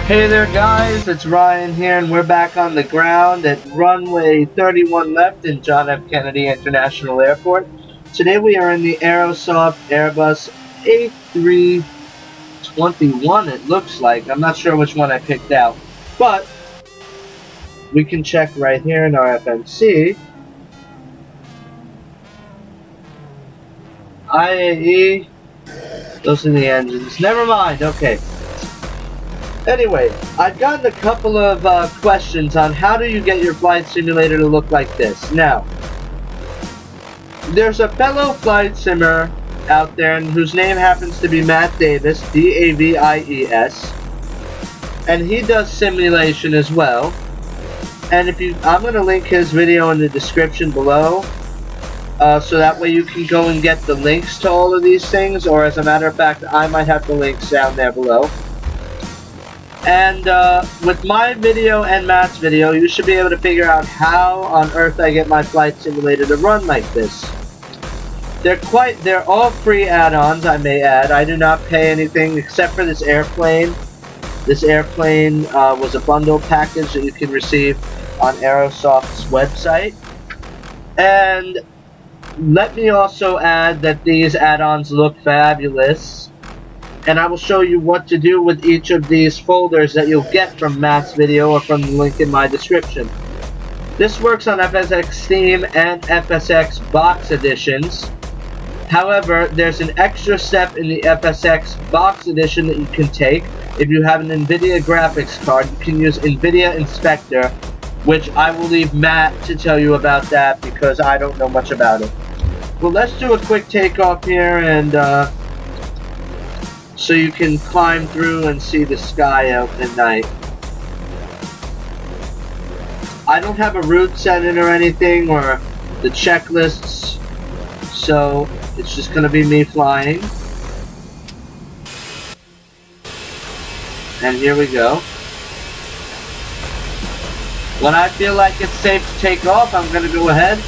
Hey there guys, it's Ryan here and we're back on the ground at runway 31 left in John F. Kennedy International Airport. Today we are in the Aerosoft Airbus A321 it looks like. I'm not sure which one I picked out, but we can check right here in our FMC. IAE, those are the engines. Never mind, okay. Anyway, I've gotten a couple of questions on how do you get your flight simulator to look like this. Now, there's a fellow flight simmer out there whose name happens to be Matt Davis, D-A-V-I-E-S, and he does simulation as well. And I'm going to link his video in the description below, so that way you can go and get the links to all of these things, or as a matter of fact, I might have the links down there below. And with my video and Matt's video, you should be able to figure out how on earth I get my flight simulator to run like this. They're all free add-ons, I may add. I do not pay anything except for this airplane. This airplane was a bundle package that you can receive on Aerosoft's website. And let me also add that these add-ons look fabulous. And I will show you what to do with each of these folders that you'll get from Matt's video or from the link in my description. This works on FSX Steam and FSX box editions. However, there's an extra step in the FSX box edition that you can take. If you have an Nvidia graphics card, you can use Nvidia Inspector, which I will leave Matt to tell you about that because I don't know much about it. Well, let's do a quick takeoff here and so you can climb through and see the sky out at night. I don't have a route set in or anything, or the checklists, so it's just going to be me flying. And here we go. When I feel like it's safe to take off, I'm going to go ahead.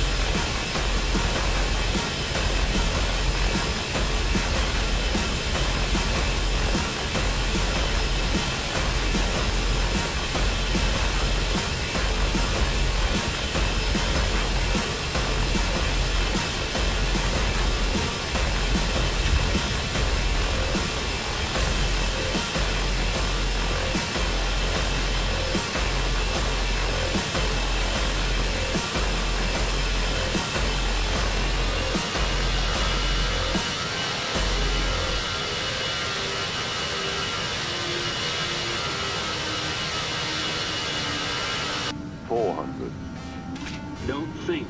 Don't think.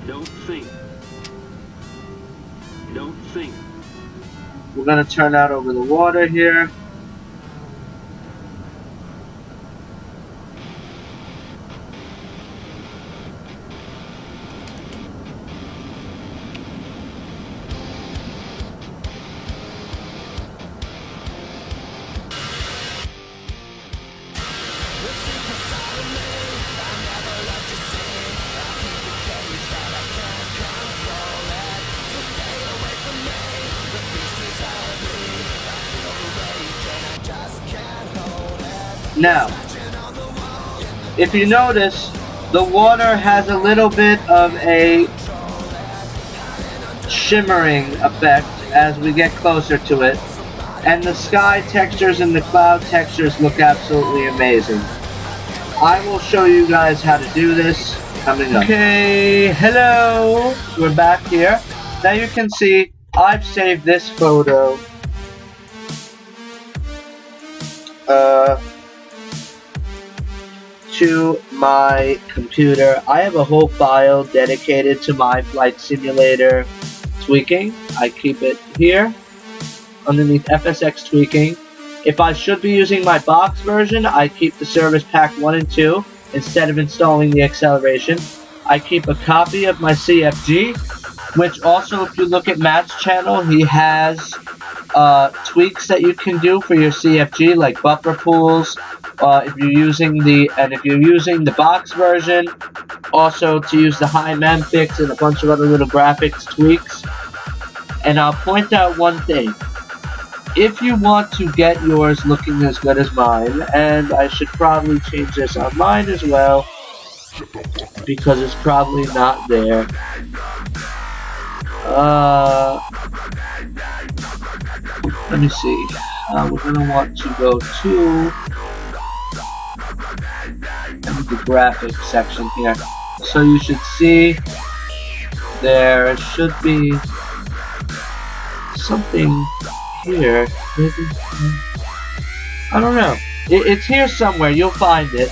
Don't think. Don't think. We're going to turn out over the water here. Now, if you notice, the water has a little bit of a shimmering effect as we get closer to it, and the sky textures and the cloud textures look absolutely amazing. I will show you guys how to do this coming up. Okay, hello, we're back here. Now you can see I've saved this photo to my computer. I have a whole file dedicated to my flight simulator tweaking. I keep it here underneath FSX tweaking. If I should be using my box version, I keep the service pack 1 and 2 instead of installing the acceleration. I keep a copy of my CFG, which also, if you look at Matt's channel, he has tweaks that you can do for your CFG, like buffer pools. If you're using the box version, also to use the high mem fix and a bunch of other little graphics tweaks. And I'll point out one thing. if you want to get yours looking as good as mine, and I should probably change this on mine as well, because it's probably not there. Let me see. We're gonna want to go to the graphics section here. So you should see there should be something here. Maybe, I don't know. It's here somewhere. You'll find it.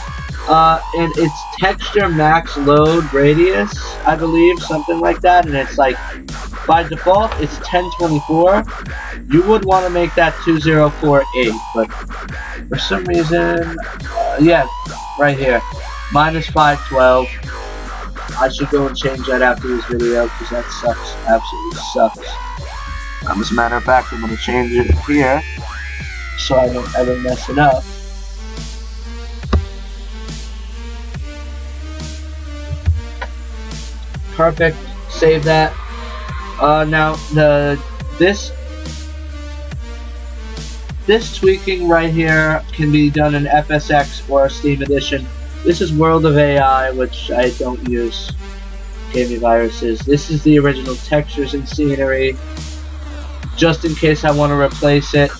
And it's texture max load radius, I believe, something like that. And it's like, by default, it's 1024. You would want to make that 2048, but for some reason, yeah, right here, minus 512. I should go and change that after this video because that sucks, absolutely sucks. As a matter of fact, I'm going to change it here so I don't ever mess it up. Perfect. Save that. Now this tweaking right here can be done in FSX or Steam Edition. This is World of AI, which I don't use gaming viruses. This is the original textures and scenery, just in case I want to replace it.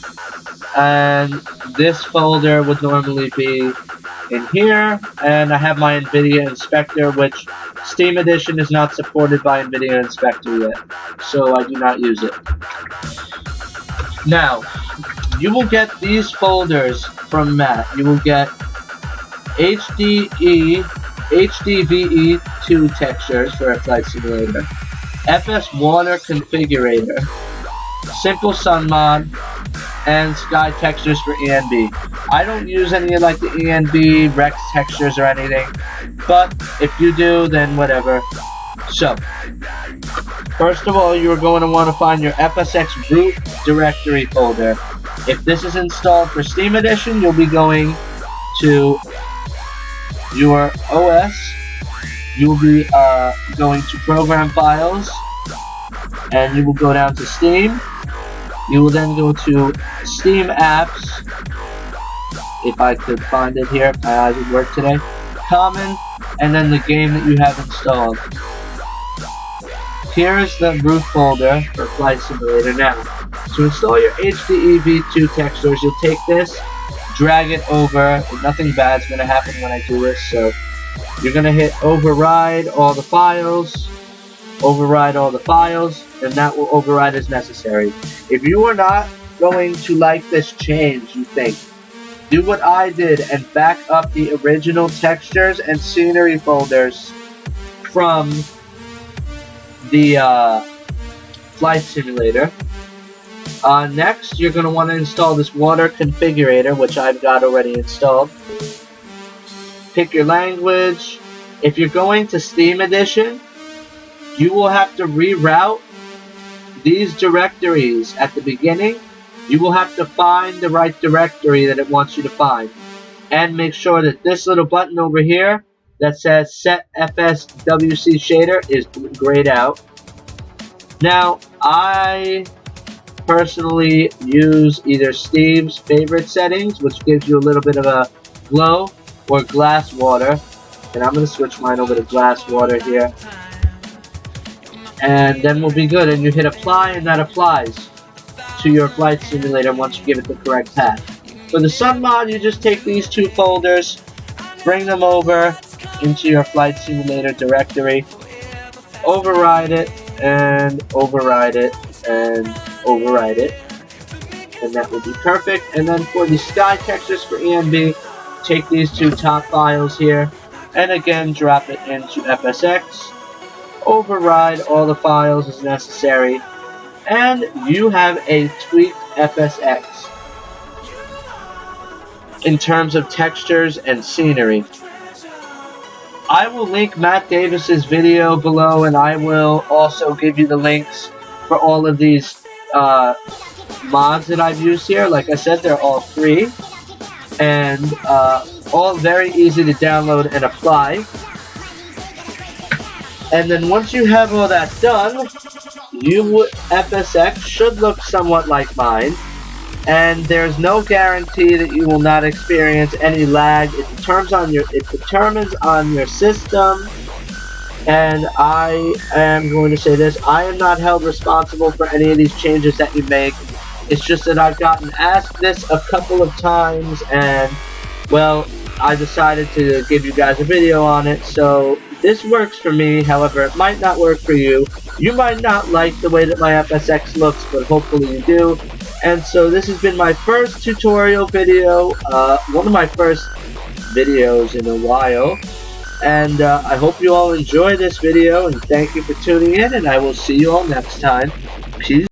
And this folder would normally be in here, and I have my Nvidia Inspector, which Steam Edition is not supported by Nvidia Inspector yet, so I do not use it. Now, you will get these folders from Matt. You will get HDVE2 textures for a flight simulator, FS Water Configurator, Simple Sun Mod, and Sky textures for ENB. I don't use any of like the ENB Rex textures or anything, but if you do, then whatever. So, first of all, you're going to want to find your FSX root directory folder. If this is installed for Steam Edition, you'll be going to your OS. You'll be going to Program Files, and you will go down to Steam. You will then go to Steam Apps, if I could find it here, if my eyes would work today, Common, and then the game that you have installed. Here is the root folder for Flight Simulator. Now, to install your HDEV2 textures, you'll take this, drag it over, and nothing bad's going to happen when I do this, so you're going to hit override all the files, and that will override as necessary. If you are not going to like this change, you think, do what I did and back up the original textures and scenery folders from the Flight Simulator. Next, you're going to want to install this Water Configurator, which I've got already installed. Pick your language. If you're going to Steam Edition, you will have to reroute these directories at the beginning. You will have to find the right directory that it wants you to find. And make sure that this little button over here that says Set FSWC Shader is grayed out. Now, I personally use either Steve's favorite settings, which gives you a little bit of a glow, or glass water. And I'm going to switch mine over to glass water here. And then we'll be good. And you hit apply, and that applies to your Flight Simulator once you give it the correct path. For the Sun Mod, you just take these two folders, bring them over into your Flight Simulator directory, override it, and override it, and override it, and that will be perfect. And then for the Sky textures for ENB, take these two top files here, and again drop it into FSX, override all the files as necessary, and you have a tweaked FSX in terms of textures and scenery. I will link Matt Davis's video below, and I will also give you the links for all of these mods that I've used here. Like I said, they're all free and all very easy to download and apply. And then once you have all that done, FSX should look somewhat like mine. and there's no guarantee that you will not experience any lag. It determines on your system. And I am going to say this, I am not held responsible for any of these changes that you make. It's just that I've gotten asked this a couple of times, and, well, I decided to give you guys a video on it. So this works for me, however, it might not work for you. You might not like the way that my FSX looks, but hopefully you do. And so this has been my first tutorial video, one of my first videos in a while. And I hope you all enjoy this video, and thank you for tuning in, and I will see you all next time. Peace.